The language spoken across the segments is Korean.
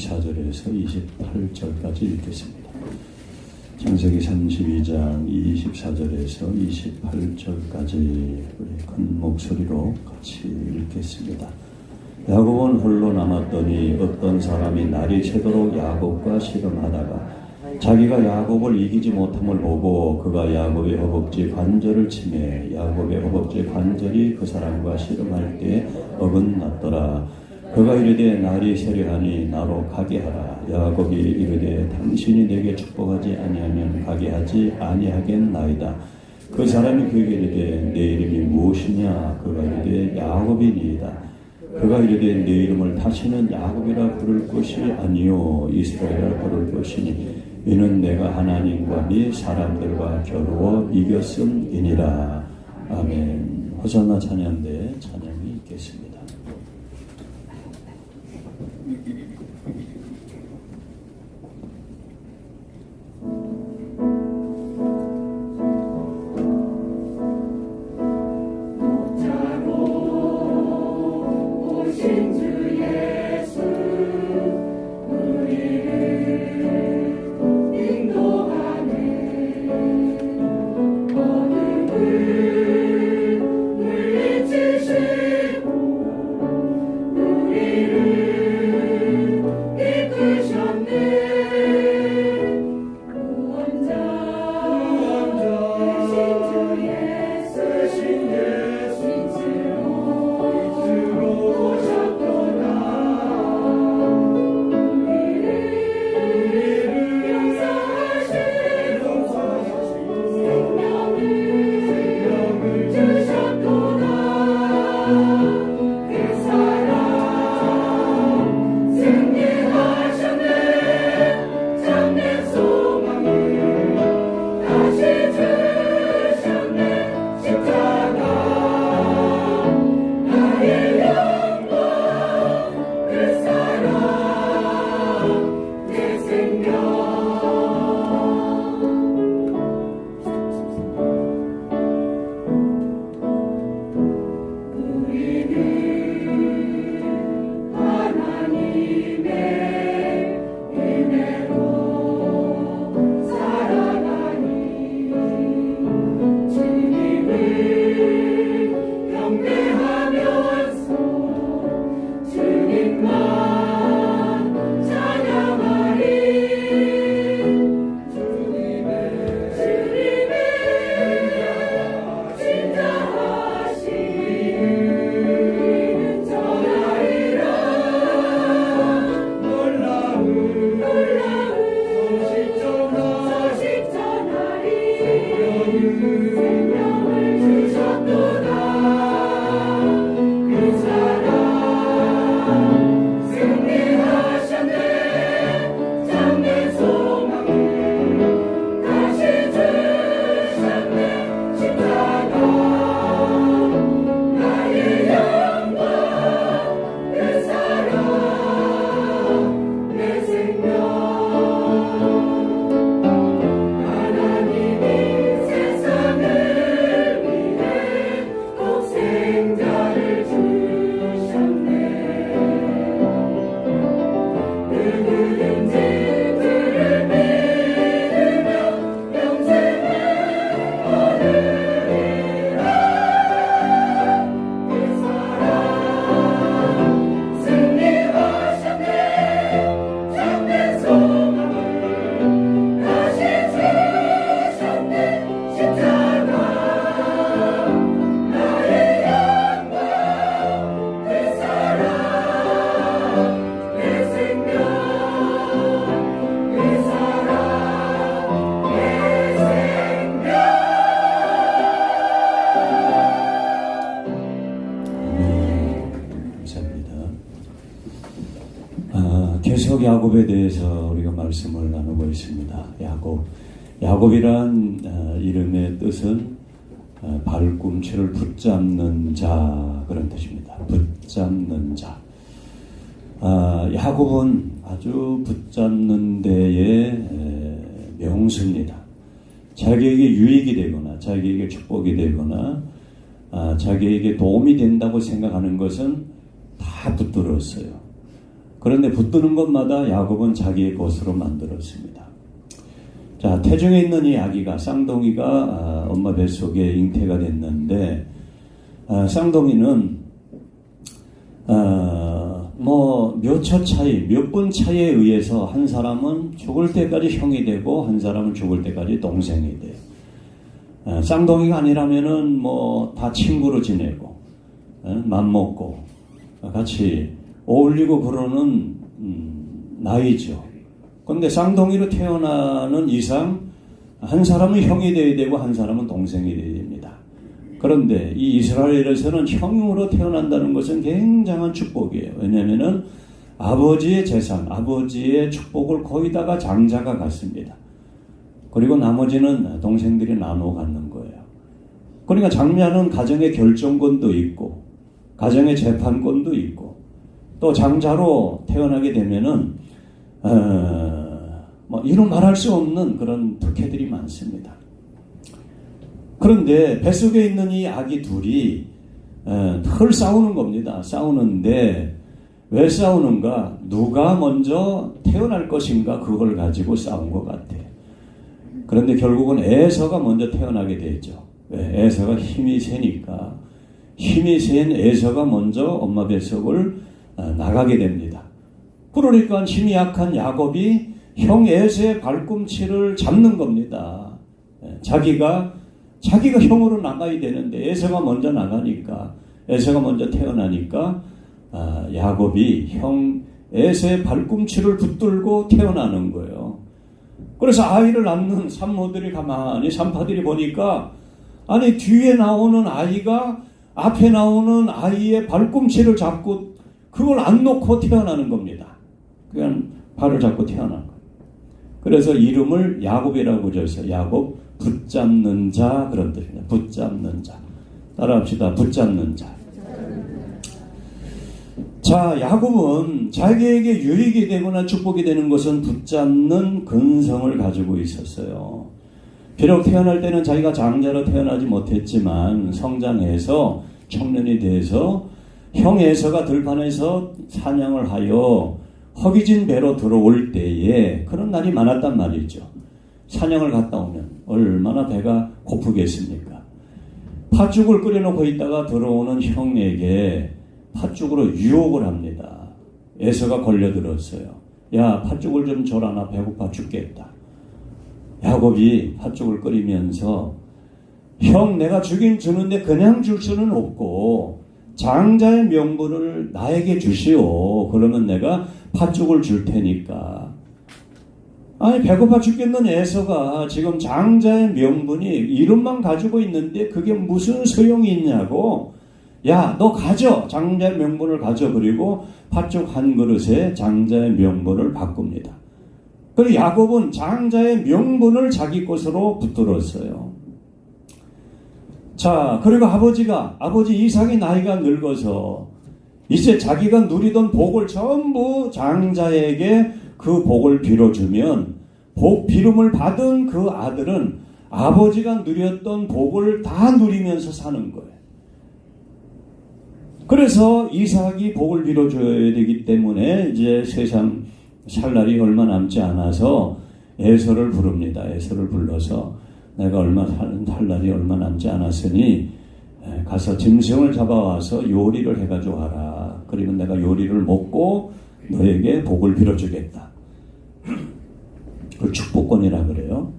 24절에서 28절까지 읽겠습니다. 창세기 32장 24절에서 28절까지 우리 큰 목소리로 같이 읽겠습니다. 야곱은 홀로 남았더니 어떤 사람이 날이 새도록 야곱과 씨름하다가 자기가 야곱을 이기지 못함을 보고 그가 야곱의 허벅지 관절을 치매 야곱의 허벅지 관절이 그 사람과 씨름할 때에 어긋났더라. 그가 이르되 날이 새려하니 나로 가게 하라. 야곱이 이르되 당신이 내게 축복하지 아니하면 가게 하지 아니하겠나이다. 그 사람이 그에게 이르되 내 이름이 무엇이냐. 그가 이르되 야곱이니이다. 그가 이르되 내 이름을 다시는 야곱이라 부를 것이 아니요 이스라엘이라 부를 것이니 이는 내가 하나님과 및 사람들과 겨루어 이겼음이니라. 아멘. 호산나 찬양대 찬양이 있겠습니다. 계속 야곱에 대해서 우리가 말씀을 나누고 있습니다. 야곱이란 이름의 뜻은 발꿈치를 붙잡는 자 그런 뜻입니다. 붙잡는 자. 야곱은 아주 붙잡는 데의 명수입니다. 자기에게 유익이 되거나 자기에게 축복이 되거나 자기에게 도움이 된다고 생각하는 것은 다 붙들었어요. 그런데 붙드는 것마다 야곱은 자기의 것으로 만들었습니다. 자, 태중에 있는 이 아기가, 쌍둥이가 엄마 뱃속에 잉태가 됐는데, 쌍둥이는 몇 초 차이, 몇 분 차이에 의해서 한 사람은 죽을 때까지 형이 되고 한 사람은 죽을 때까지 동생이 돼요. 쌍둥이가 아니라면은 다 친구로 지내고 맘먹고 같이 어울리고 그러는 나이죠. 그런데 쌍둥이로 태어나는 이상 한 사람은 형이 되어야 되고 한 사람은 동생이 되어야 됩니다. 그런데 이 이스라엘에서는 형으로 태어난다는 것은 굉장한 축복이에요. 왜냐하면 아버지의 재산, 아버지의 축복을 거기다가 장자가 갖습니다. 그리고 나머지는 동생들이 나누어 갖는 거예요. 그러니까 장자는 가정의 결정권도 있고 가정의 재판권도 있고 또 장자로 태어나게 되면은 이루 말할 수 없는 그런 특혜들이 많습니다. 그런데 뱃속에 있는 이 아기 둘이 늘 싸우는 겁니다. 싸우는데 왜 싸우는가? 누가 먼저 태어날 것인가? 그걸 가지고 싸운 것 같아요. 그런데 결국은 에서가 먼저 태어나게 되죠. 왜? 에서가 힘이 세니까. 힘이 센 에서가 먼저 엄마 뱃속을 나가게 됩니다. 그러니까 힘이 약한 야곱이 형 에서의 발꿈치를 잡는 겁니다. 자기가 형으로 나가야 되는데 에서가 먼저 나가니까, 에서가 먼저 태어나니까 야곱이 형 에서의 발꿈치를 붙들고 태어나는 거예요. 그래서 아이를 낳는 산모들이 가만히 산파들이 보니까 아니 뒤에 나오는 아이가 앞에 나오는 아이의 발꿈치를 잡고 그걸 안 놓고 태어나는 겁니다. 그냥 발을 잡고 태어난 거예요. 그래서 이름을 야곱이라고 지었어요. 야곱, 붙잡는 자, 그런 뜻입니다. 붙잡는 자. 따라합시다. 붙잡는 자. 자, 야곱은 자기에게 유익이 되거나 축복이 되는 것은 붙잡는 근성을 가지고 있었어요. 비록 태어날 때는 자기가 장자로 태어나지 못했지만 성장해서 청년이 돼서 형 에서가 들판에서 사냥을 하여 허기진 배로 들어올 때에 그런 날이 많았단 말이죠. 사냥을 갔다 오면 얼마나 배가 고프겠습니까? 팥죽을 끓여놓고 있다가 들어오는 형에게 팥죽으로 유혹을 합니다. 에서가 걸려들었어요. 야, 팥죽을 좀 줘라. 나 배고파 죽겠다. 야곱이 팥죽을 끓이면서 형, 내가 주긴 주는데 그냥 줄 수는 없고 장자의 명분을 나에게 주시오. 그러면 내가 팥죽을 줄 테니까. 아니, 배고파 죽겠는 에서가 지금 장자의 명분이 이름만 가지고 있는데 그게 무슨 소용이 있냐고. 야, 너 가져. 장자의 명분을 가져. 그리고 팥죽 한 그릇에 장자의 명분을 바꿉니다. 그리고 야곱은 장자의 명분을 자기 것으로 붙들었어요. 자, 그리고 아버지 이삭이 나이가 늙어서 이제 자기가 누리던 복을 전부 장자에게 그 복을 빌어주면 복 비름을 받은 그 아들은 아버지가 누렸던 복을 다 누리면서 사는 거예요. 그래서 이삭이 복을 빌어줘야 되기 때문에 이제 세상 살 날이 얼마 남지 않아서 에서를 부릅니다. 에서를 불러서 내가 살 날이 얼마 남지 않았으니 가서 짐승을 잡아와서 요리를 해가지고 와라. 그러면 내가 요리를 먹고 너에게 복을 빌어주겠다. 그걸 축복권이라 그래요.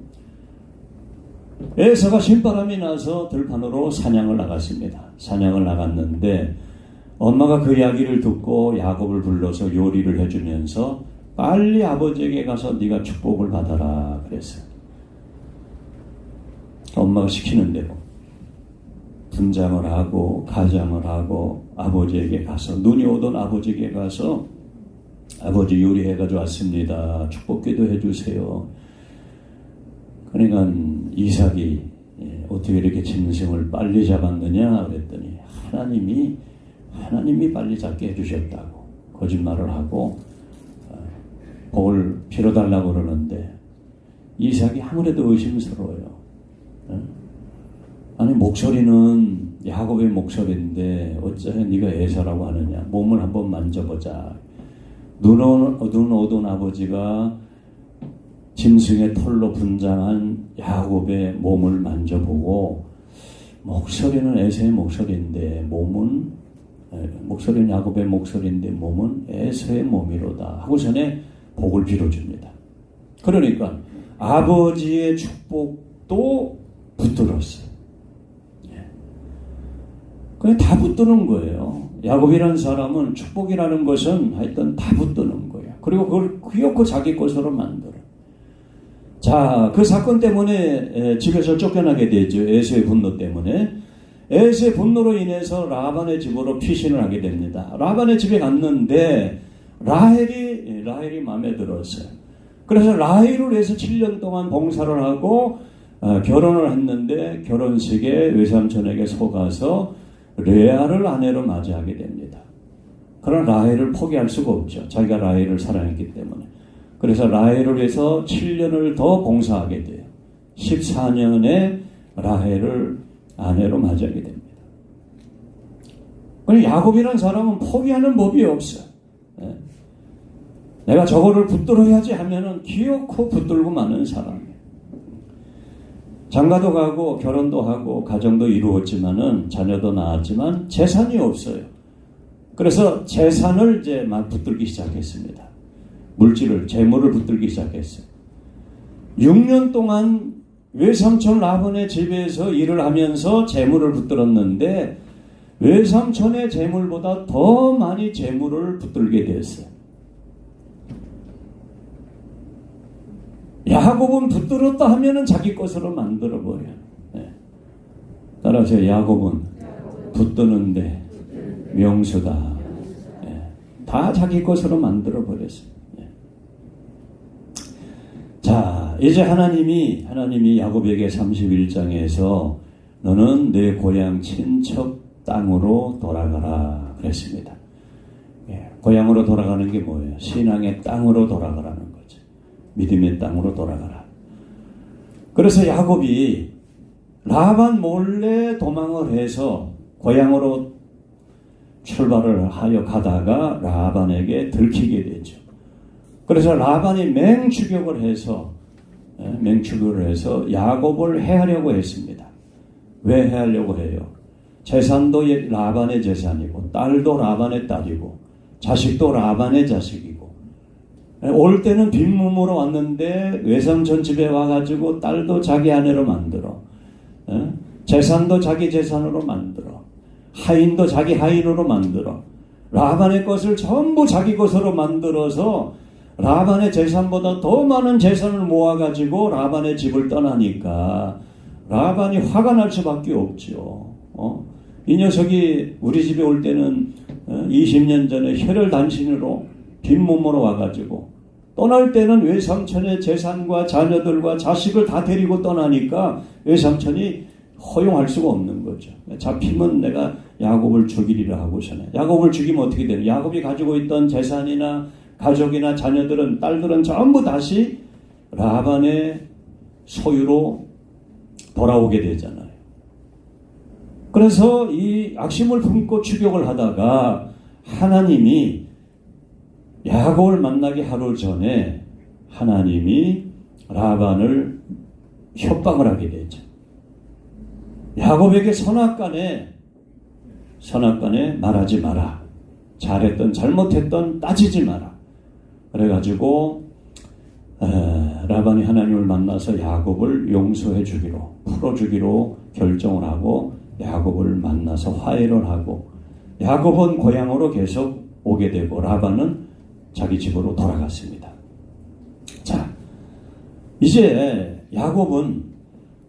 에서가 신바람이 나서 들판으로 사냥을 나갔습니다. 사냥을 나갔는데 엄마가 그 이야기를 듣고 야곱을 불러서 요리를 해주면서 빨리 아버지에게 가서 네가 축복을 받아라 그랬어요. 엄마가 시키는 대로 분장을 하고 가장을 하고 아버지에게 가서 눈이 오던 아버지에게 가서 아버지 요리해가지고 왔습니다. 축복기도 해주세요. 그러니까 이삭이 어떻게 이렇게 짐승을 빨리 잡았느냐 그랬더니 하나님이 빨리 잡게 해주셨다고 거짓말을 하고 복을 빌어달라고 그러는데 이삭이 아무래도 의심스러워요. 아니 목소리는 야곱의 목소리인데 어째 네가 에서라고 하느냐. 몸을 한번 만져보자. 눈 오던 아버지가 짐승의 털로 분장한 야곱의 몸을 만져보고 목소리는 에서의 목소리인데 목소리는 야곱의 목소리인데 몸은 에서의 몸이로다 하고서는 복을 빌어줍니다. 그러니까 아버지의 축복도 붙들었어요. 그냥 다 붙드는 거예요. 야곱이라는 사람은 축복이라는 것은 하여튼 다 붙드는 거예요. 그리고 그걸 귀엽고 자기 것으로 만들어. 자, 그 사건 때문에 집에서 쫓겨나게 되죠. 에서의 분노 때문에. 에서의 분노로 인해서 라반의 집으로 피신을 하게 됩니다. 라반의 집에 갔는데 라헬이 마음에 들었어요. 그래서 라헬을 위해서 7년 동안 봉사를 하고 결혼을 했는데 결혼식에 외삼촌에게 속아서 레아를 아내로 맞이하게 됩니다. 그러나 라헬을 포기할 수가 없죠. 자기가 라헬을 사랑했기 때문에. 그래서 라헬을 위해서 7년을 더 봉사하게 돼요. 14년에 라헬을 아내로 맞이하게 됩니다. 야곱이라는 사람은 포기하는 법이 없어요. 내가 저거를 붙들어야지 하면은 기어코 붙들고 마는 사람이에요. 장가도 가고 결혼도 하고 가정도 이루었지만은 자녀도 낳았지만 재산이 없어요. 그래서 재산을 이제 막 붙들기 시작했습니다. 재물을 붙들기 시작했어요. 6년 동안 외삼촌 라반의 집에서 일을 하면서 재물을 붙들었는데 외삼촌의 재물보다 더 많이 재물을 붙들게 됐어요. 야곱은 붙들었다 하면은 자기 것으로 만들어버려요. 따라서 야곱은 붙드는데 명수다. 다 자기 것으로 만들어버렸어요. 자, 이제 하나님이 야곱에게 31장에서 너는 내 고향 친척 땅으로 돌아가라 그랬습니다. 고향으로 돌아가는 게 뭐예요? 신앙의 땅으로 돌아가라는 거죠. 믿음의 땅으로 돌아가라. 그래서 야곱이 라반 몰래 도망을 해서 고향으로 출발을 하여 가다가 라반에게 들키게 되죠. 그래서 라반이 맹추격을 해서 야곱을 해하려고 했습니다. 왜 해하려고 해요? 재산도 라반의 재산이고 딸도 라반의 딸이고 자식도 라반의 자식이고 올 때는 빈몸으로 왔는데 외삼촌 집에 와가지고 딸도 자기 아내로 만들어 재산도 자기 재산으로 만들어 하인도 자기 하인으로 만들어 라반의 것을 전부 자기 것으로 만들어서 라반의 재산보다 더 많은 재산을 모아가지고 라반의 집을 떠나니까 라반이 화가 날 수밖에 없죠. 이 녀석이 우리 집에 올 때는 20년 전에 혈혈단신으로 빈몸으로 와가지고 떠날 때는 외삼촌의 재산과 자녀들과 자식을 다 데리고 떠나니까 외삼촌이 허용할 수가 없는 거죠. 잡히면 내가 야곱을 죽이리라 하고서는 야곱을 죽이면 어떻게 되냐? 야곱이 가지고 있던 재산이나 가족이나 자녀들은 딸들은 전부 다시 라반의 소유로 돌아오게 되잖아요. 그래서 이 악심을 품고 추격을 하다가 하나님이 야곱을 만나기 하루 전에 하나님이 라반을 협박을 하게 되죠. 야곱에게 선악간에 말하지 마라. 잘했던 잘못했던 따지지 마라. 그래가지고 라반이 하나님을 만나서 야곱을 용서해 주기로 풀어주기로 결정을 하고 야곱을 만나서 화해를 하고 야곱은 고향으로 계속 오게 되고 라반은 자기 집으로 돌아갔습니다. 자, 이제 야곱은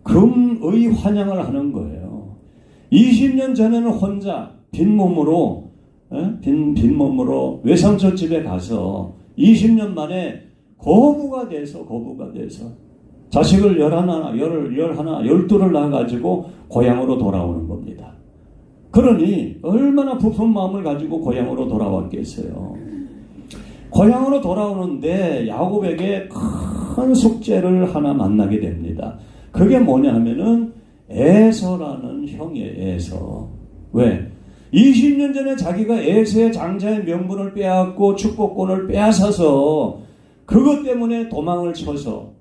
금의 환영을 하는 거예요. 20년 전에는 혼자 빈몸으로 외삼촌 집에 가서 20년 만에 거부가 돼서 자식을 12를 낳아가지고 고향으로 돌아오는 겁니다. 그러니 얼마나 부푼 마음을 가지고 고향으로 돌아왔겠어요. 고향으로 돌아오는데 야곱에게 큰 숙제를 하나 만나게 됩니다. 그게 뭐냐 하면은 에서라는 형이에요. 에서. 왜? 20년 전에 자기가 에서의 장자의 명분을 빼앗고 축복권을 빼앗아서 그것 때문에 도망을 쳐서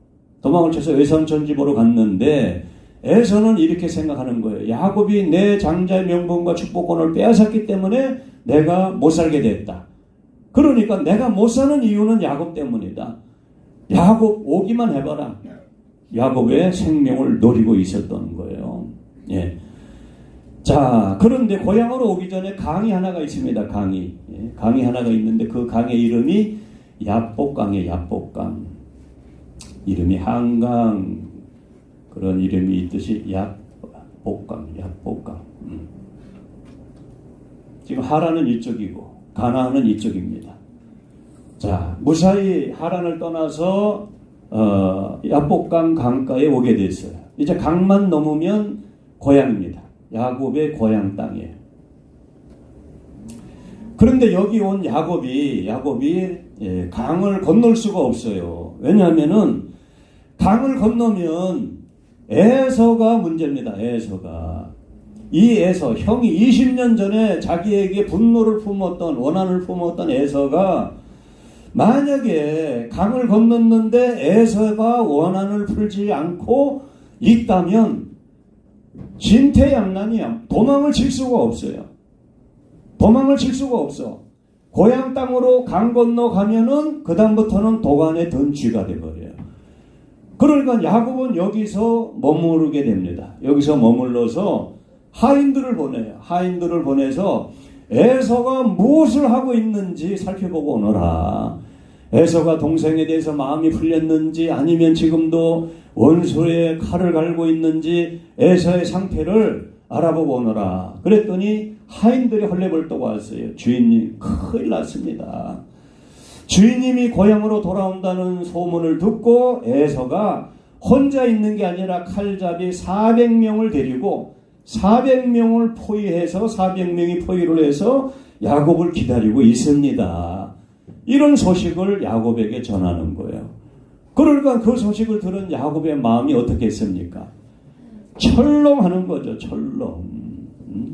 외삼촌집으로 갔는데 에서는 이렇게 생각하는 거예요. 야곱이 내 장자의 명분과 축복권을 빼앗았기 때문에 내가 못 살게 됐다. 그러니까 내가 못 사는 이유는 야곱 때문이다. 야곱 오기만 해봐라. 야곱의 생명을 노리고 있었던 거예요. 예. 자, 그런데 고향으로 오기 전에 강이 하나가 있습니다. 강이. 예. 강이 하나가 있는데 그 강의 이름이 야복강이에요. 야복강. 이름이 한강 그런 이름이 있듯이 야복강. 지금 하란은 이쪽이고 가나안은 이쪽입니다. 자, 무사히 하란을 떠나서 야복강 강가에 오게 됐어요. 이제 강만 넘으면 고향입니다. 야곱의 고향 땅이에요. 그런데 여기 온 야곱이 강을 건널 수가 없어요. 왜냐하면은 강을 건너면 에서가 문제입니다. 이 에서, 형이 20년 전에 자기에게 분노를 품었던, 원한을 품었던 에서가 만약에 강을 건넜는데 에서가 원한을 풀지 않고 있다면 진퇴양난이야. 도망을 칠 수가 없어요. 고향 땅으로 강 건너 가면은 그 다음부터는 도간의 던쥐가 돼버려요. 그러니까 야곱은 여기서 머무르게 됩니다. 여기서 머물러서 하인들을 보내요. 하인들을 보내서 에서가 무엇을 하고 있는지 살펴보고 오너라. 에서가 동생에 대해서 마음이 풀렸는지 아니면 지금도 원수의 칼을 갈고 있는지 에서의 상태를 알아보고 오너라. 그랬더니 하인들이 헐레벌떡 왔어요. 주인님 큰일 났습니다. 주인님이 고향으로 돌아온다는 소문을 듣고 에서가 혼자 있는 게 아니라 칼잡이 400명을 데리고 400명을 포위해서 400명이 포위를 해서 야곱을 기다리고 있습니다. 이런 소식을 야곱에게 전하는 거예요. 그러니까 그 소식을 들은 야곱의 마음이 어떻겠습니까? 철렁하는 거죠.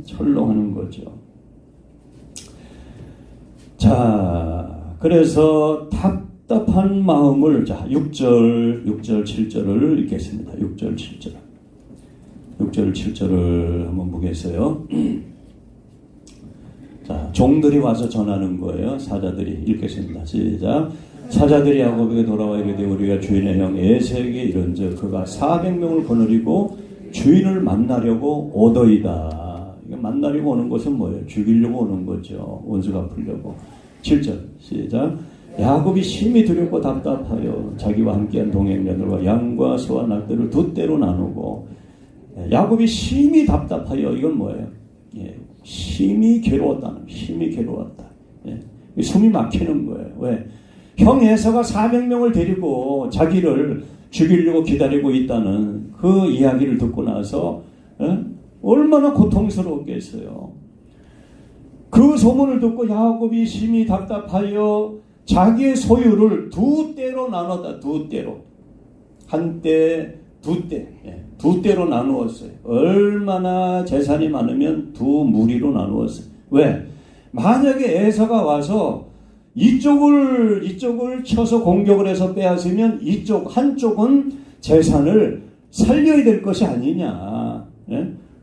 철렁하는 거죠. 자, 그래서 답답한 마음을 6절 7절을 읽겠습니다. 6절 7절을 한번 보겠어요. 자, 종들이 와서 전하는 거예요. 사자들이 읽겠습니다. 시작. 사자들이 야곱에게 돌아와 이르되 우리가 주인의 형 에서에게 이른즉 그가 400명을 거느리고 주인을 만나려고 오더이다. 이게 만나려고 오는 것은 뭐예요? 죽이려고 오는 거죠. 원수가 풀려고. 7절 시작. 야곱이 심히 두렵고 답답하여 자기와 함께한 동행자들과 양과 소와 낙들을 두 떼로 나누고. 야곱이 심히 답답하여. 이건 뭐예요? 심히 괴로웠다. 숨이 막히는 거예요. 왜? 형 에서가 400명을 데리고 자기를 죽이려고 기다리고 있다는 그 이야기를 듣고 나서 얼마나 고통스러웠겠어요. 그 소문을 듣고 야곱이 심히 답답하여 자기의 소유를 두 떼로 나눴다. 두 떼로. 한 떼, 두 떼. 두 떼로 나누었어요. 얼마나 재산이 많으면 두 무리로 나누었어요. 왜? 만약에 에서가 와서 이쪽을 쳐서 공격을 해서 빼앗으면 한쪽은 재산을 살려야 될 것이 아니냐.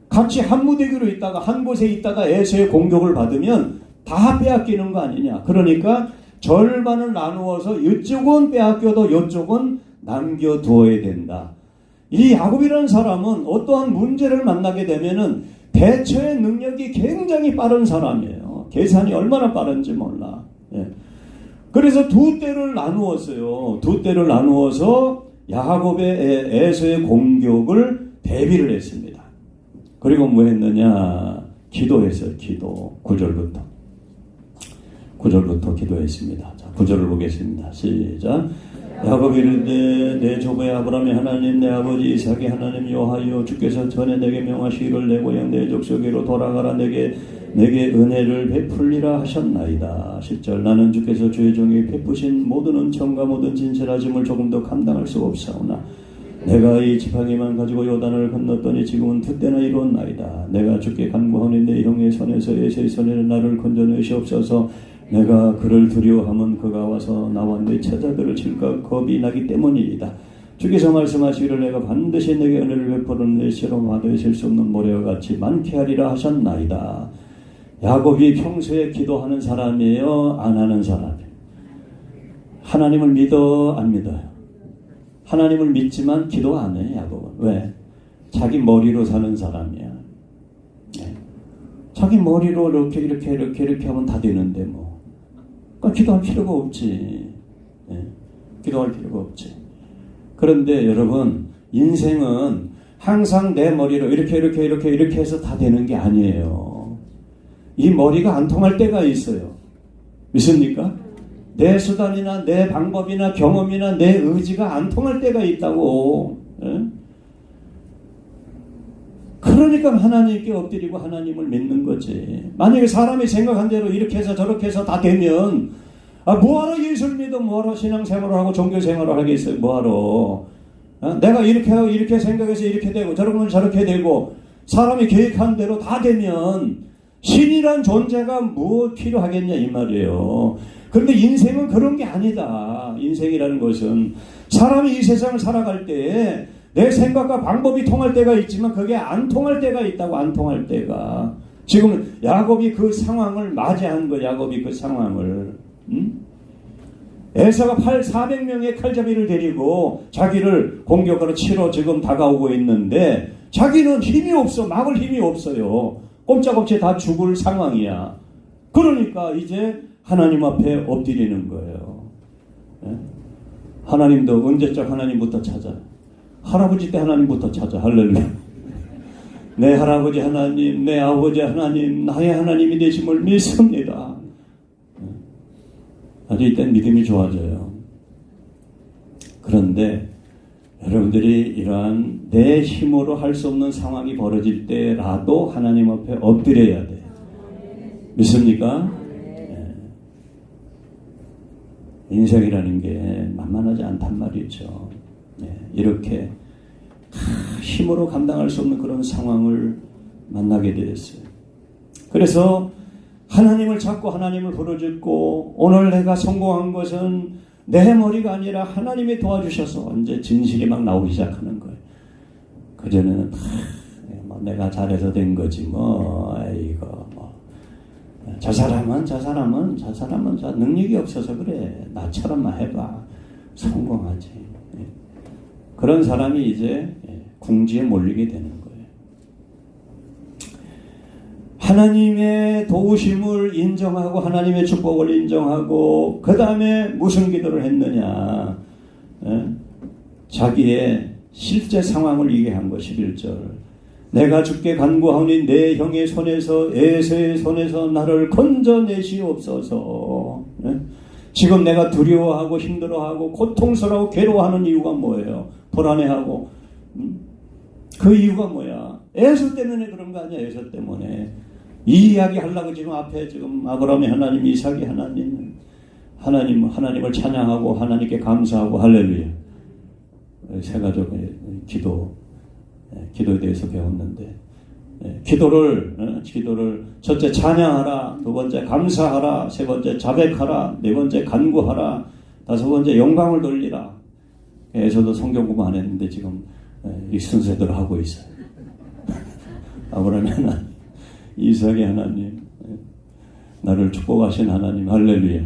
같이 한 무대기로 있다가 한 곳에 있다가 에서의 공격을 받으면 다 빼앗기는 거 아니냐. 그러니까 절반을 나누어서 이쪽은 빼앗겨도 이쪽은 남겨두어야 된다. 이 야곱이라는 사람은 어떠한 문제를 만나게 되면은 대처의 능력이 굉장히 빠른 사람이에요. 계산이 얼마나 빠른지 몰라. 그래서 두 떼를 나누었어요. 두 떼를 나누어서 야곱의 에서의 공격을 대비를 했습니다. 그리고 뭐 했느냐? 기도했어요. 기도. 9절부터 기도했습니다. 자, 9절을 보겠습니다. 시작. 야곱이 이르되 내 조부의 아브라함의 하나님 내 아버지 이삭의 하나님 여호와여 주께서 전에 내게 명하시기를 내 고향 내 족속으로 돌아가라 내게 은혜를 베풀리라 하셨나이다. 10절 나는 주께서 주의 종에게 베푸신 모든 은총과 모든 진실하심을 조금도 감당할 수 없사오나 내가 이 지팡이만 가지고 요단을 건넜더니 지금은 두 때나 이루었나이다. 내가 주께 간구하니 내 형의 손에서 에서의 손에는 나를 건져내시옵소서. 내가 그를 두려워하면 그가 와서 나와 내 처자들을 칠까 겁이 나기 때문이다. 주께서 말씀하시기를 내가 반드시 내게 은혜를 베푸는 내 시로 화도에 셀 수 없는 모래와 같이 많게 하리라 하셨나이다. 야곱이 평소에 기도하는 사람이에요? 안 하는 사람이에요? 하나님을 믿어? 안 믿어요? 하나님을 믿지만 기도 안 해, 야곱은. 왜? 자기 머리로 사는 사람이야. 네. 자기 머리로 이렇게 하면 다 되는데 뭐. 그러니까 기도할 필요가 없지. 네. 기도할 필요가 없지. 그런데 여러분, 인생은 항상 내 머리로 이렇게 해서 다 되는 게 아니에요. 이 머리가 안 통할 때가 있어요. 믿습니까? 내 수단이나 내 방법이나 경험이나 내 의지가 안 통할 때가 있다고. 예? 그러니까 하나님께 엎드리고 하나님을 믿는 거지. 만약에 사람이 생각한 대로 이렇게 해서 저렇게 해서 다 되면 뭐하러 예수를 믿어, 뭐하러 신앙생활을 하고 종교생활을 하겠어요. 뭐하러. 내가 이렇게 하고 이렇게 생각해서 이렇게 되고 저렇게 되고 사람이 계획한 대로 다 되면 신이란 존재가 뭐 필요하겠냐 이 말이에요. 그런데 인생은 그런 게 아니다. 인생이라는 것은 사람이 이 세상을 살아갈 때 내 생각과 방법이 통할 때가 있지만 그게 안 통할 때가 있다고. 안 통할 때가. 지금 야곱이 그 상황을 맞이한 거야. 야곱이 그 상황을. 에서가 400명의 칼잡이를 데리고 자기를 공격하러 치러 지금 다가오고 있는데 자기는 힘이 없어. 막을 힘이 없어요. 꼼짝없이 다 죽을 상황이야. 그러니까 이제 하나님 앞에 엎드리는 거예요. 예? 하나님도 언제적 하나님부터 찾아. 할아버지 때 하나님부터 찾아. 할렐루야. 내 할아버지 하나님, 내 아버지 하나님, 나의 하나님이 되심을 믿습니다. 아주 이땐 믿음이 좋아져요. 그런데 여러분들이 이러한 내 힘으로 할 수 없는 상황이 벌어질 때라도 하나님 앞에 엎드려야 돼요. 믿습니까? 네. 인생이라는 게 만만하지 않단 말이죠. 네. 이렇게 힘으로 감당할 수 없는 그런 상황을 만나게 되었어요. 그래서 하나님을 찾고 하나님을 부르짖고 오늘 내가 성공한 것은 내 머리가 아니라 하나님이 도와주셔서 이제 진실이 막 나오기 시작하는 거예요. 그전에는 뭐 내가 잘해서 된 거지 뭐 이거 뭐 저 사람은 저 능력이 없어서 그래. 나처럼만 해봐. 성공하지. 그런 사람이 이제 궁지에 몰리게 되는 거예요. 하나님의 도우심을 인정하고 하나님의 축복을 인정하고 그 다음에 무슨 기도를 했느냐. 자기의 실제 상황을 얘기한 거 11절. 내가 주께 간구하오니 내 형의 손에서 에서의 손에서 나를 건져내시옵소서. 지금 내가 두려워하고 힘들어하고 고통스러워 괴로워하는 이유가 뭐예요? 불안해하고 그 이유가 뭐야? 에서 때문에 그런 거 아니야? 에서 때문에. 이 이야기 하려고 지금 앞에 지금 아브라함의 하나님, 이삭의 하나님을 찬양하고 하나님께 감사하고 할렐루야. 세 가족의 기도에 대해서 배웠는데 기도를 첫째 찬양하라, 두 번째 감사하라, 세 번째 자백하라, 네 번째 간구하라, 다섯 번째 영광을 돌리라. 저도 성경 공부 안 했는데 지금 이 순서대로 하고 있어요. 아브라함의 하나님, 이삭의 하나님, 나를 축복하신 하나님, 할렐루야.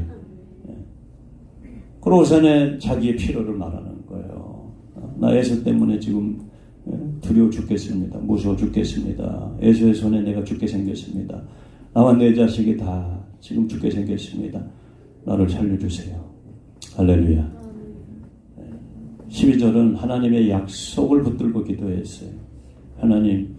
그러고서는 자기의 필요를 말하는 거예요. 나 에서 때문에 지금 두려워 죽겠습니다. 무서워 죽겠습니다. 에서의 손에 내가 죽게 생겼습니다. 나와 내 자식이 다 지금 죽게 생겼습니다. 나를 살려주세요. 할렐루야. 12절은 하나님의 약속을 붙들고 기도했어요. 하나님,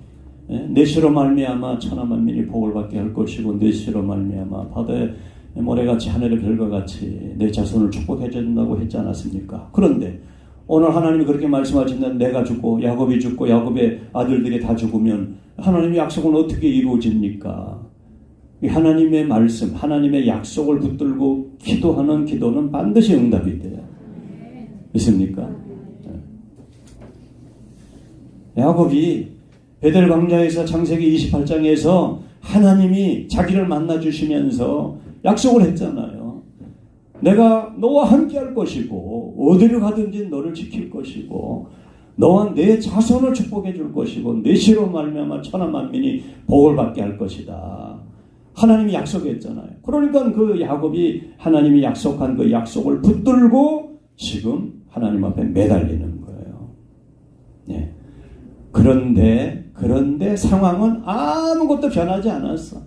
내 시로 말미암아 천하 만민이 복을 받게 할 것이고 내 시로 말미암아 바다의 모래같이 하늘의 별과 같이 내 자손을 축복해 준다고 했지 않았습니까? 그런데 오늘 하나님이 그렇게 말씀하신다. 내가 죽고 야곱이 죽고 야곱의 아들들이 다 죽으면 하나님의 약속은 어떻게 이루어집니까? 하나님의 말씀, 하나님의 약속을 붙들고 기도하는 기도는 반드시 응답이 돼요. 믿습니까? 야곱이 베델 광야에서 창세기 28장에서 하나님이 자기를 만나 주시면서 약속을 했잖아요. 내가 너와 함께 할 것이고 어디를 가든지 너를 지킬 것이고 너와 내 자손을 축복해 줄 것이고 내 씨로 말미암아 천하 만민이 복을 받게 할 것이다. 하나님이 약속했잖아요. 그러니까 그 야곱이 하나님이 약속한 그 약속을 붙들고 지금 하나님 앞에 매달리는 거예요. 네. 그런데 상황은 아무것도 변하지 않았어.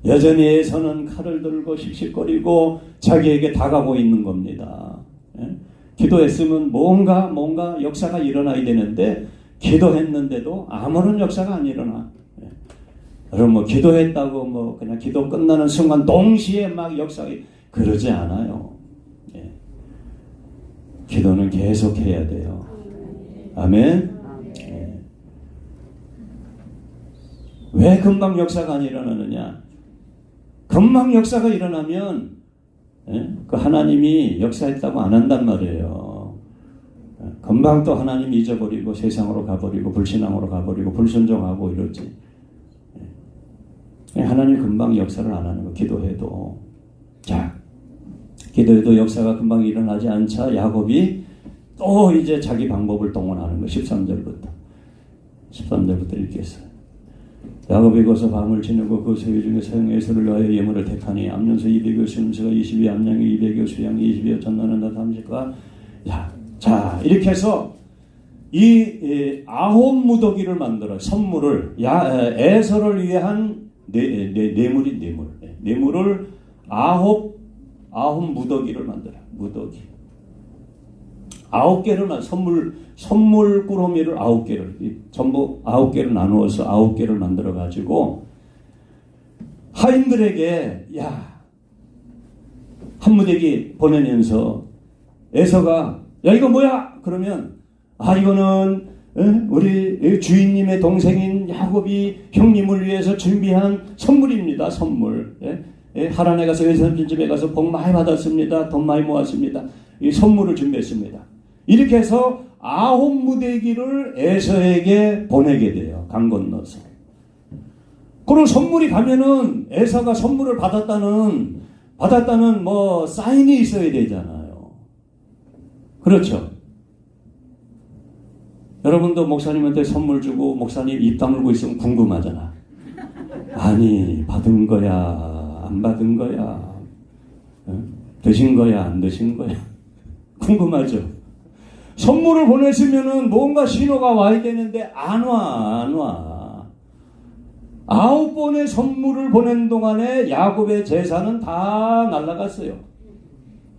여전히 에서는 칼을 들고 씩씩거리고 자기에게 다가오고 있는 겁니다. 예? 기도했으면 뭔가 역사가 일어나야 되는데 기도했는데도 아무런 역사가 안 일어나. 예? 여러분 기도했다고 그냥 기도 끝나는 순간 동시에 막 역사가 그러지 않아요. 예? 기도는 계속해야 돼요. 아멘. 예. 왜 금방 역사가 안 일어나느냐? 금방 역사가 일어나면 그 하나님이 역사했다고 안 한단 말이에요. 금방 또 하나님 잊어버리고 세상으로 가버리고 불신앙으로 가버리고 불순종하고 이러지. 하나님 금방 역사를 안 하는 거. 기도해도. 자, 기도해도 역사가 금방 일어나지 않자 야곱이 또 이제 자기 방법을 동원하는 거. 13절부터 읽겠어요. 야곱이 거서 밤을 지내고 그 소유 중에 소형 에서를 위하여 예물을 택하니 암년소 200여 순수가 20여 암양이 200여 수양이 20여 전나는 다 30가 자 이렇게 해서 이 아홉 무더기를 만들어 선물을 에서를 위한 뇌물을 아홉 무더기를 만들어. 무더기 9개를 선물 꾸러미를 9개를 전부 9개를 나누어서 9개를 만들어 가지고 하인들에게 한 무더기 보내면서 에서가 이거 뭐야? 그러면 이거는 우리 주인님의 동생인 야곱이 형님을 위해서 준비한 선물입니다. 선물. 하란에 가서 외삼촌 집에 가서 복 많이 받았습니다. 돈 많이 모았습니다. 이 선물을 준비했습니다. 이렇게 해서 9 무더기를 에서에게 보내게 돼요. 강 건너서. 그럼 선물이 가면은 에서가 선물을 받았다는 사인이 있어야 되잖아요. 그렇죠? 여러분도 목사님한테 선물 주고 목사님 입 다물고 있으면 궁금하잖아. 아니, 받은 거야, 안 받은 거야, 드신 거야, 안 드신 거야. 궁금하죠? 선물을 보냈으면은 뭔가 신호가 와야 되는데 안 와. 9번의 선물을 보낸 동안에 야곱의 재산은 다 날아갔어요.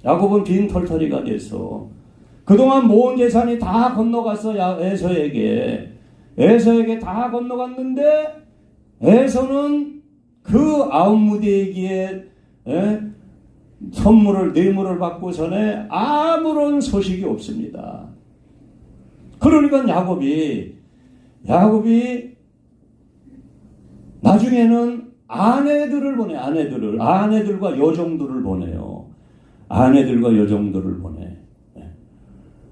야곱은 빈털터리가 됐어. 그동안 모은 재산이 다 건너갔어. 에서에게 다 건너갔는데 에서는 그 9 무더기의 뇌물을 받고 전에 아무런 소식이 없습니다. 그러니까 야곱이 나중에는 아내들과 여종들을 보내요.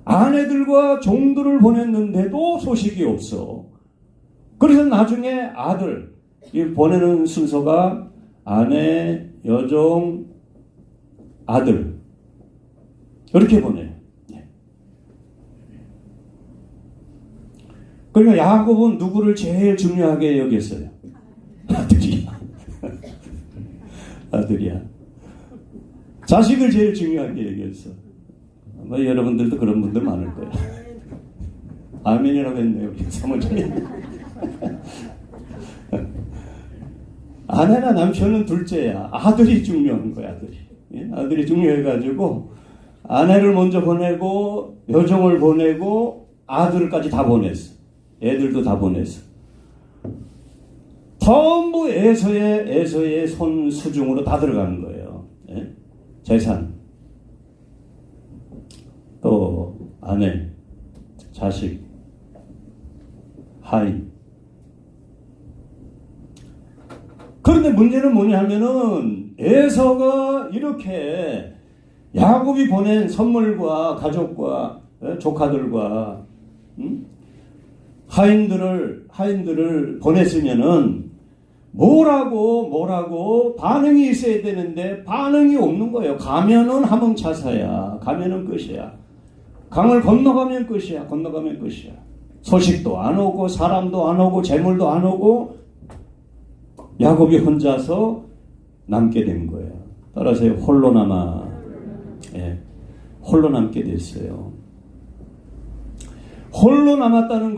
아내들과 종들을 보냈는데도 소식이 없어. 그래서 나중에 아들 보내는 순서가 아내, 여종, 아들 이렇게 보내요. 그러니까 야곱은 누구를 제일 중요하게 여겼어요? 아들이야. 자식을 제일 중요하게 여겼어. 아마 여러분들도 그런 분들 많을 거예요. 아멘이라고 했네요. 우리 사모님이. 아내나 남편은 둘째야. 아들이 중요한 거야. 아들이 중요해가지고 아내를 먼저 보내고 여종을 보내고 아들까지 다 보냈어. 애들도 다 보냈어. 전부 에서의 손 수중으로 다 들어가는 거예요. 재산, 또 아내, 자식, 하인. 그런데 문제는 뭐냐 하면은 에서가 이렇게 야곱이 보낸 선물과 가족과 조카들과 하인들을 보냈으면은 뭐라고 반응이 있어야 되는데 반응이 없는 거예요. 가면은 함흥차사야. 가면은 끝이야. 강을 건너가면 끝이야. 소식도 안 오고 사람도 안 오고 재물도 안 오고 야곱이 혼자서 남게 된 거예요. 따라서 홀로 남게 됐어요. 홀로 남았다는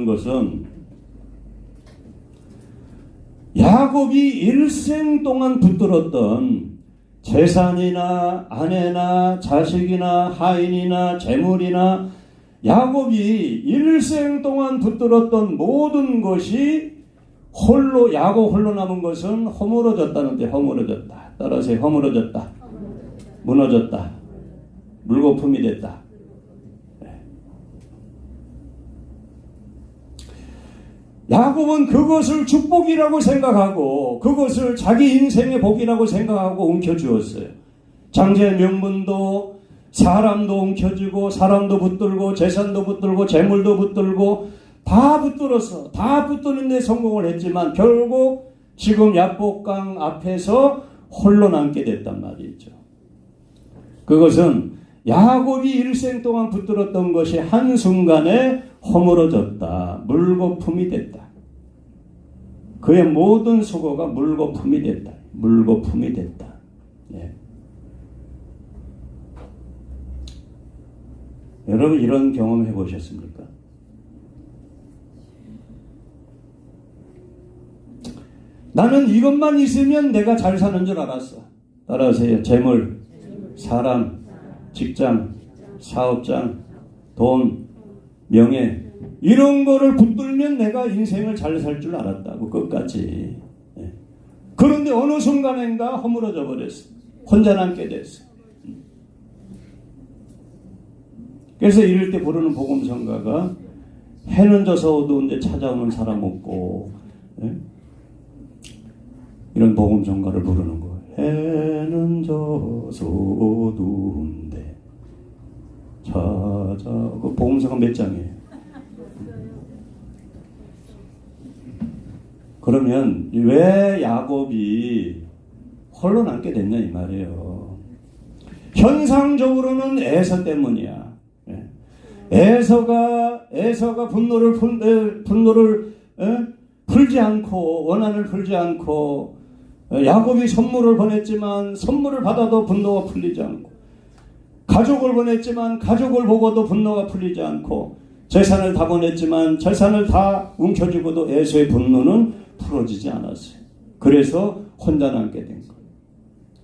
것은 야곱이 일생 동안 붙들었던 재산이나 아내나 자식이나 하인이나 재물이나 야곱이 일생 동안 붙들었던 모든 것이 야곱 홀로 남은 것은 허물어졌다는데 허물어졌다. 따라서 허물어졌다. 무너졌다. 물거품이 됐다. 야곱은 그것을 축복이라고 생각하고 그것을 자기 인생의 복이라고 생각하고 움켜쥐었어요. 장자의 명분도 사람도 움켜쥐고 사람도 붙들고 재산도 붙들고 재물도 붙들고 다 붙들었어. 다 붙드는데 성공을 했지만 결국 지금 야복강 앞에서 홀로 남게 됐단 말이죠. 그것은 야곱이 일생 동안 붙들었던 것이 한순간에 허물어졌다. 물거품이 됐다. 그의 모든 수고가 물거품이 됐다. 예. 여러분 이런 경험 해보셨습니까? 나는 이것만 있으면 내가 잘 사는 줄 알았어. 따라하세요. 재물, 사람, 직장, 사업장, 돈, 명예 이런 거를 붙들면 내가 인생을 잘 살 줄 알았다고 끝까지. 그런데 어느 순간인가 허물어져 버렸어. 혼자 남게 됐어. 그래서 이럴 때 부르는 복음성가가 해는 져서 어두운데 찾아오는 사람 없고 이런 복음성가를 부르는 거예요. 해는 져서 어두운데 그 복음성가 몇 장이에요? 그러면 왜 야곱이 홀로 남게 됐냐 이 말이에요. 현상적으로는 에서 때문이야. 에서가 분노를 풀지 않고 원한을 풀지 않고 야곱이 선물을 보냈지만 선물을 받아도 분노가 풀리지 않고 가족을 보냈지만 가족을 보고도 분노가 풀리지 않고 재산을 다 보냈지만 재산을 다 움켜쥐고도 에서의 분노는 풀어지지 않았어요. 그래서 혼자 남게 된 거예요.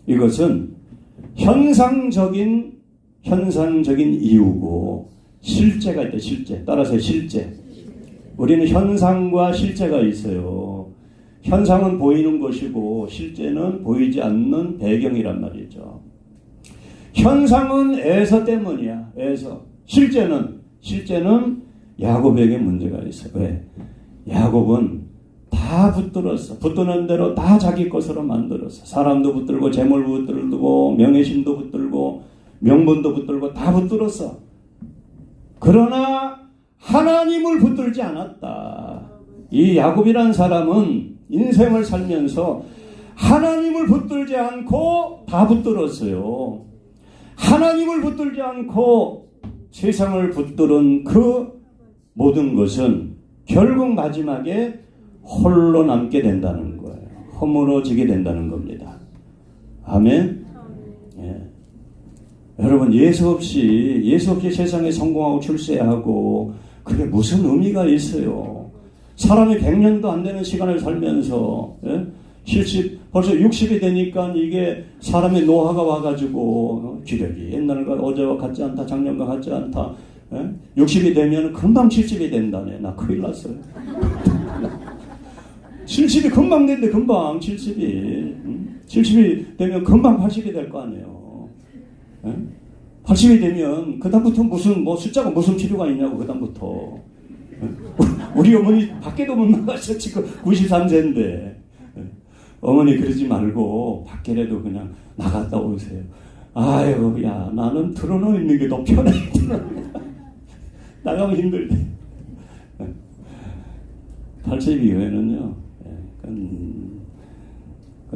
이것은 현상적인 이유고 실제가 있다. 실제. 따라서 실제. 우리는 현상과 실제가 있어요. 현상은 보이는 것이고 실제는 보이지 않는 배경이란 말이죠. 현상은 에서 때문이야. 에서. 실제는 야곱에게 문제가 있어. 왜? 야곱은 다 붙들었어. 붙드는 대로 다 자기 것으로 만들었어. 사람도 붙들고 재물 붙들고 명예심도 붙들고 명분도 붙들고 다 붙들었어. 그러나 하나님을 붙들지 않았다. 이 야곱이라는 사람은 인생을 살면서 하나님을 붙들지 않고 다 붙들었어요. 하나님을 붙들지 않고 세상을 붙들은 그 모든 것은 결국 마지막에 홀로 남게 된다는 거예요. 허물어지게 된다는 겁니다. 아멘. 예. 여러분 예수 없이 세상에 성공하고 출세하고 그게 무슨 의미가 있어요. 사람이 100년도 안 되는 시간을 살면서 벌써 60이 되니까 이게 사람의 노화가 와가지고 기력이 옛날과 어제와 같지 않다. 작년과 같지 않다. 60이 되면 금방 70이 된다네. 나 큰일 났어요. 70이 금방 된대. 금방 70이 되면 금방 80이 될 거 아니에요. 80이 되면 그다음부터 숫자가 무슨 필요가 있냐고. 그다음부터 우리 어머니 밖에도 못 나가서 지금 93세인데 어머니 그러지 말고 밖에라도 그냥 나갔다 오세요. 아유 야 나는 들어놓 있는 게 더 편해. 나가면 힘들대. 80 이후에는요, 그건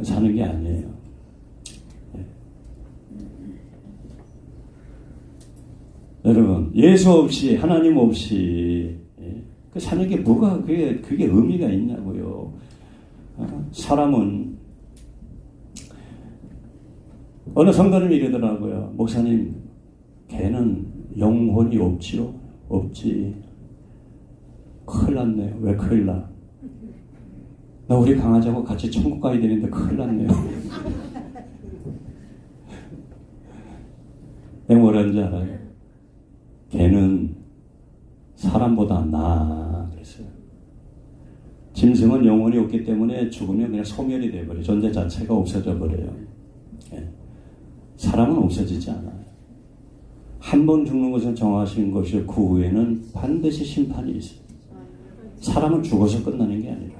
사는 게 아니에요. 여러분, 예수 없이, 하나님 없이, 그 사는 게 뭐가, 그게 의미가 있냐고요. 사람은, 어느 성도님이 이러더라고요. 목사님, 걔는 영혼이 없지요? 없지. 큰일 났네요. 왜 큰일 나? 나 우리 강아지하고 같이 천국 가야 되는데 큰일 났네요. 내가 뭐라는지 알아요? 걔는 사람보다 나아 그랬어요. 짐승은 영혼이 없기 때문에 죽으면 그냥 소멸이 돼버려요. 존재 자체가 없어져 버려요. 사람은 없어지지 않아요. 한 번 죽는 것은 정하신 것이요, 그 후에는 반드시 심판이 있어요. 사람은 죽어서 끝나는 게 아니라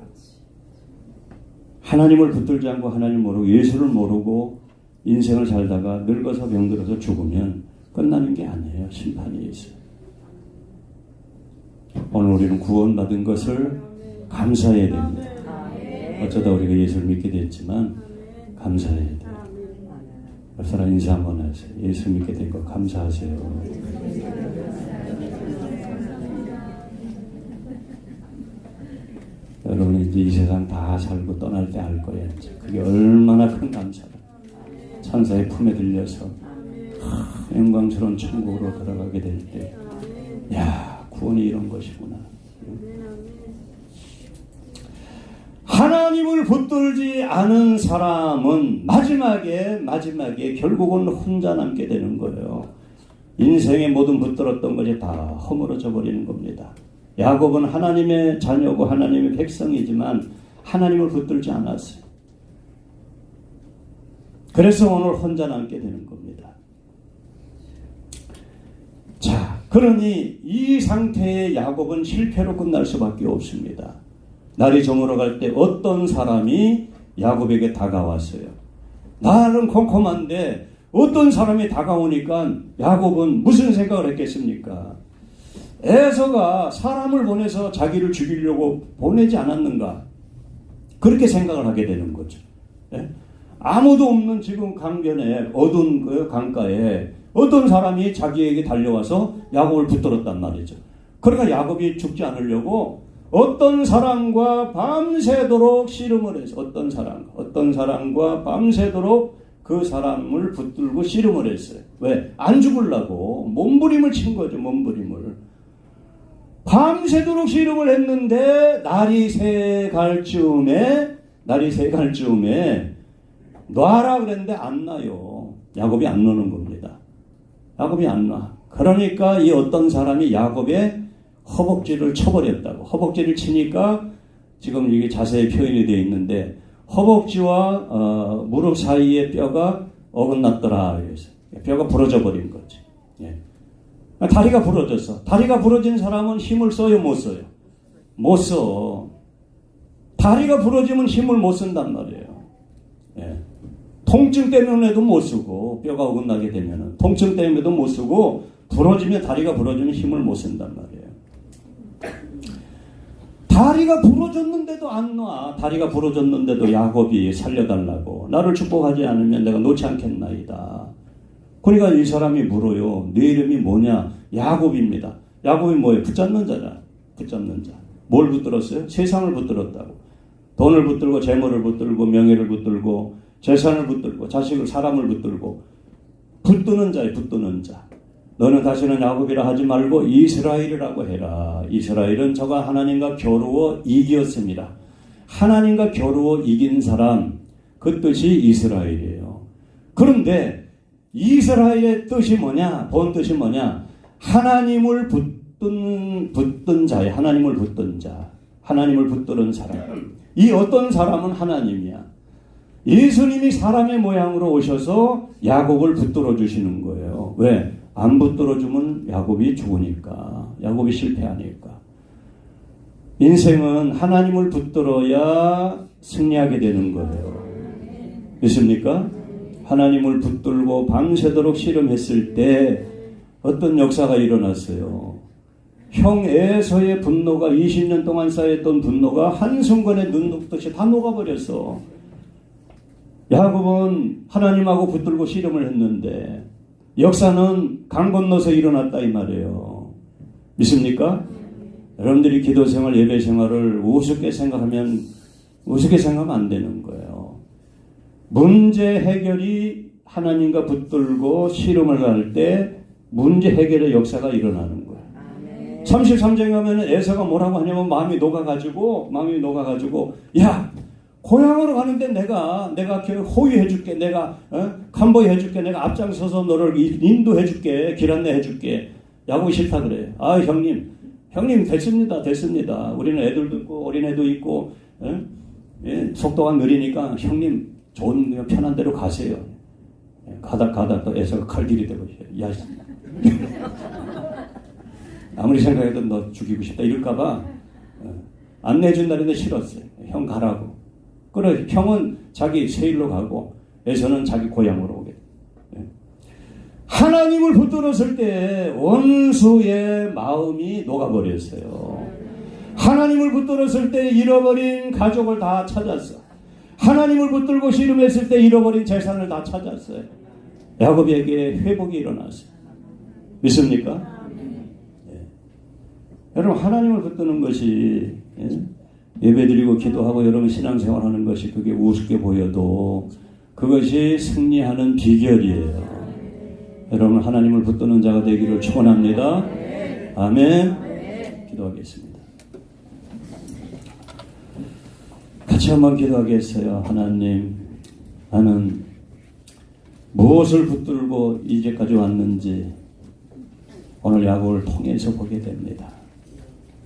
하나님을 붙들지 않고 하나님을 모르고 예수를 모르고 인생을 살다가 늙어서 병들어서 죽으면 끝나는 게 아니에요. 심판이 있어요. 오늘 우리는 구원받은 것을 감사해야 됩니다. 어쩌다 우리가 예수를 믿게 됐지만 감사해야 돼요. 옆 사람 인사 한번 하세요. 예수 믿게 된 거 감사하세요. 여러분이 이제 이 세상 다 살고 떠날 때 알 거예요. 그게 얼마나 큰 감사다. 천사의 품에 들려서 영광스러운 천국으로 들어가게 될 때, 야, 구원이 이런 것이구나. 하나님을 붙들지 않은 사람은 마지막에 결국은 혼자 남게 되는 거예요. 인생의 모든 붙들었던 것이 다 허물어져 버리는 겁니다. 야곱은 하나님의 자녀고 하나님의 백성이지만 하나님을 붙들지 않았어요. 그래서 오늘 혼자 남게 되는 겁니다. 자, 그러니 이 상태의 야곱은 실패로 끝날 수밖에 없습니다. 날이 저물어갈 때 어떤 사람이 야곱에게 다가왔어요. 날은 컴컴한데 어떤 사람이 다가오니까 야곱은 무슨 생각을 했겠습니까? 에서가 사람을 보내서 자기를 죽이려고 보내지 않았는가? 그렇게 생각을 하게 되는 거죠. 예? 아무도 없는 지금 강변에 어두운 그 강가에 어떤 사람이 자기에게 달려와서 야곱을 붙들었단 말이죠. 그러니까 야곱이 죽지 않으려고 어떤 사람과 밤새도록 씨름을 해서 어떤 사람과 밤새도록 그 사람을 붙들고 씨름을 했어요. 왜? 안 죽으려고 몸부림을 친 거죠. 몸부림을. 밤새도록 씨름을 했는데 날이 새갈 즈음에 놔라 그랬는데 안 놔요. 야곱이 안 노는 겁니다. 야곱이 안 놔. 그러니까 이 어떤 사람이 야곱의 허벅지를 쳐버렸다고. 허벅지를 치니까 지금 이게 자세히 표현이 되어 있는데 허벅지와 무릎 사이의 뼈가 어긋났더라. 뼈가 부러져 버린 거지. 예. 다리가 부러졌어. 다리가 부러진 사람은 힘을 써요, 못 써요? 못 써. 다리가 부러지면 힘을 못 쓴단 말이에요. 예. 통증 때문에도 못 쓰고 뼈가 어긋나게 되면 통증 때문에도 못 쓰고 부러지면 다리가 부러지면 힘을 못 쓴단 말이에요. 다리가 부러졌는데도 안 놔. 다리가 부러졌는데도 야곱이 살려달라고. 나를 축복하지 않으면 내가 놓지 않겠나이다. 그러니까 이 사람이 물어요. 네 이름이 뭐냐? 야곱입니다. 야곱이 뭐예요? 붙잡는 자잖아. 붙잡는 자. 뭘 붙들었어요? 세상을 붙들었다고. 돈을 붙들고 재물을 붙들고 명예를 붙들고 재산을 붙들고 자식을 사람을 붙들고 붙드는 자에 붙드는 자. 너는 다시는 야곱이라 하지 말고 이스라엘이라고 해라. 이스라엘은 저가 하나님과 겨루어 이겼습니다. 하나님과 겨루어 이긴 사람, 그 뜻이 이스라엘이에요. 그런데 이스라엘의 뜻이 뭐냐? 본 뜻이 뭐냐? 하나님을 붙든 자에 하나님을 붙든 자, 하나님을 붙드는 사람. 이 어떤 사람은 하나님이야. 예수님이 사람의 모양으로 오셔서 야곱을 붙들어 주시는 거예요. 왜? 안 붙들어주면 야곱이 죽으니까. 야곱이 실패하니까. 인생은 하나님을 붙들어야 승리하게 되는 거예요. 믿습니까? 하나님을 붙들고 밤새도록 씨름했을 때 어떤 역사가 일어났어요. 형 에서의 분노가 20년 동안 쌓였던 분노가 한순간에 눈 녹듯이 다 녹아버렸어. 야곱은 하나님하고 붙들고 씨름을 했는데 역사는 강 건너서 일어났다 이 말이에요. 믿습니까? 여러분들이 기도 생활, 예배 생활을 우습게 생각하면 안 되는 거예요. 문제 해결이 하나님과 붙들고 씨름을 할 때 문제 해결의 역사가 일어나는 거예요. 33장에 가면 에서가 뭐라고 하냐면 마음이 녹아가지고 야 고향으로 가는데 내가 호위해줄게, 내가 간보해줄게, 내가 앞장서서 너를 인도해줄게, 길 안내해줄게. 야곱이 싫다 그래요. 아 형님 됐습니다. 우리는 애들도 있고 어린애도 있고 속도가 느리니까 형님 좋은 편한 대로 가세요. 가다 또 에서가 칼길이 되고 야 아무리 생각해도 너 죽이고 싶다 이럴까봐 안 내준다는데 싫었어요. 형 가라고. 그래 형은 자기 세일로 가고 에서는 자기 고향으로 오게. 하나님을 붙들었을 때 원수의 마음이 녹아버렸어요. 하나님을 붙들었을 때 잃어버린 가족을 다 찾았어. 하나님을 붙들고 씨름했을 때 잃어버린 재산을 다 찾았어요. 야곱에게 회복이 일어났어요. 믿습니까? 여러분 하나님을 붙드는 것이 예배드리고 기도하고 여러분 신앙생활하는 것이 그게 우습게 보여도 그것이 승리하는 비결이에요. 여러분 하나님을 붙드는 자가 되기를 축원합니다. 아멘. 기도하겠습니다. 같이 한번 기도하겠어요. 하나님, 나는 무엇을 붙들고 이제까지 왔는지 오늘 야곱을 통해서 보게 됩니다.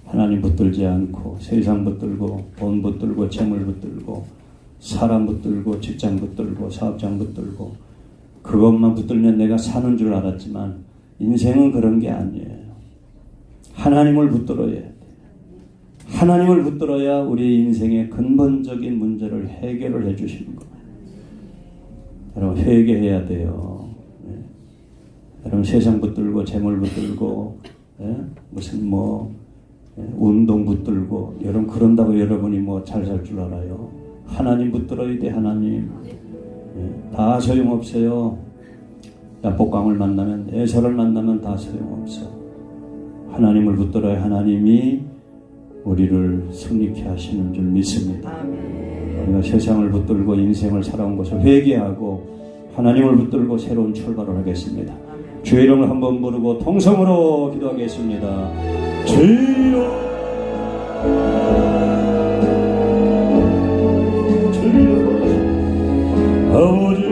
하나님 붙들지 않고 세상 붙들고 돈 붙들고 재물 붙들고 사람 붙들고 직장 붙들고 사업장 붙들고 그것만 붙들면 내가 사는 줄 알았지만 인생은 그런 게 아니에요. 하나님을 붙들어야 돼요. 하나님을 붙들어야 우리 인생의 근본적인 문제를 해결을 해주시는 거예요. 여러분 회개해야 돼요. 여러분 세상 붙들고 재물 붙들고 무슨 운동 붙들고 여러분 그런다고 여러분이 잘 살 줄 알아요? 하나님 붙들어야 돼. 하나님. 다 소용없어요. 야복강을 만나면 에서를 만나면 다 소용없어. 하나님을 붙들어야 하나님이 우리를 승리케 하시는 줄 믿습니다. 우리가 세상을 붙들고 인생을 살아온 것을 회개하고 하나님을 붙들고 새로운 출발을 하겠습니다. 주의 이름을 한번 부르고 통성으로 기도하겠습니다. 주여 아버지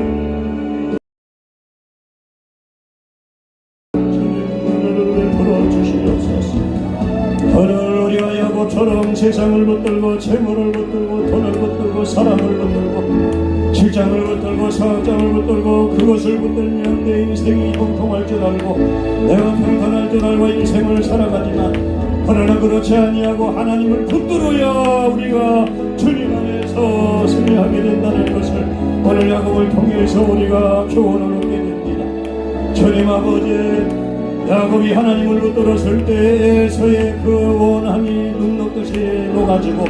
주님 풀어주시옵소서. 오늘 우리가 야곱처럼 세상을 붙들고 재물을 붙들고 돈을 붙들고 사람을 붙들고 직장을 붙들고 사업장을 붙들고 그것을 붙들면 내 인생이 형통할 줄 알고 내가 평탄할 줄 알고 인생을 살아가지만 그러나 그렇지 아니하고 하나님을 붙들어야 우리가 주님 안에서 승리하게 된다는 것을 오늘 야곱을 통해서 우리가 교훈을 얻게 됩니다. 주님 아버지, 야곱이 하나님을 붙들었을 때에서의 그 원함이 눈 녹듯이 녹아지고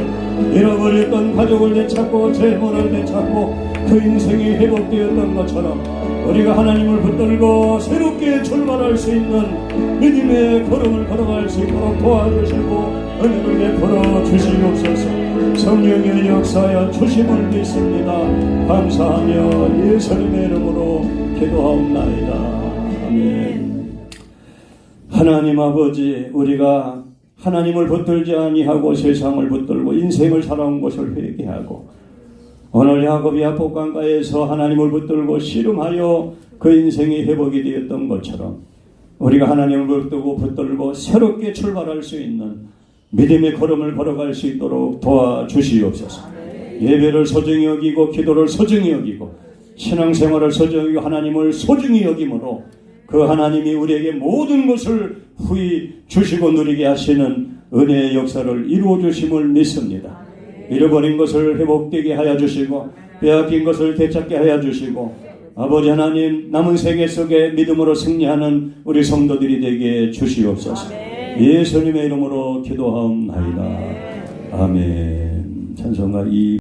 잃어버렸던 가족을 되찾고 재물을 되찾고 그 인생이 회복되었던 것처럼 우리가 하나님을 붙들고 새롭게 출발할 수 있는 믿음의 걸음을 걸어갈 수 있도록 도와주시고 은혜를 베풀어 주시옵소서. 성령의 역사여 주심을 믿습니다. 감사하며 예수님의 이름으로 기도하옵나이다. 아멘. 하나님 아버지, 우리가 하나님을 붙들지 아니하고 세상을 붙들고 인생을 살아온 것을 회개하고 오늘 야곱이 야복강가에서 하나님을 붙들고 씨름하여 그 인생이 회복이 되었던 것처럼 우리가 하나님을 붙들고 새롭게 출발할 수 있는 믿음의 걸음을 걸어갈 수 있도록 도와주시옵소서. 예배를 소중히 여기고 기도를 소중히 여기고 신앙생활을 소중히 여기고 하나님을 소중히 여김으로 그 하나님이 우리에게 모든 것을 후히 주시고 누리게 하시는 은혜의 역사를 이루어 주심을 믿습니다. 잃어버린 것을 회복되게 하여 주시고 빼앗긴 것을 되찾게 하여 주시고 아버지 하나님 남은 세계 속에 믿음으로 승리하는 우리 성도들이 되게 주시옵소서. 예수님의 이름으로 기도하옵나이다. 아멘. 찬송가 2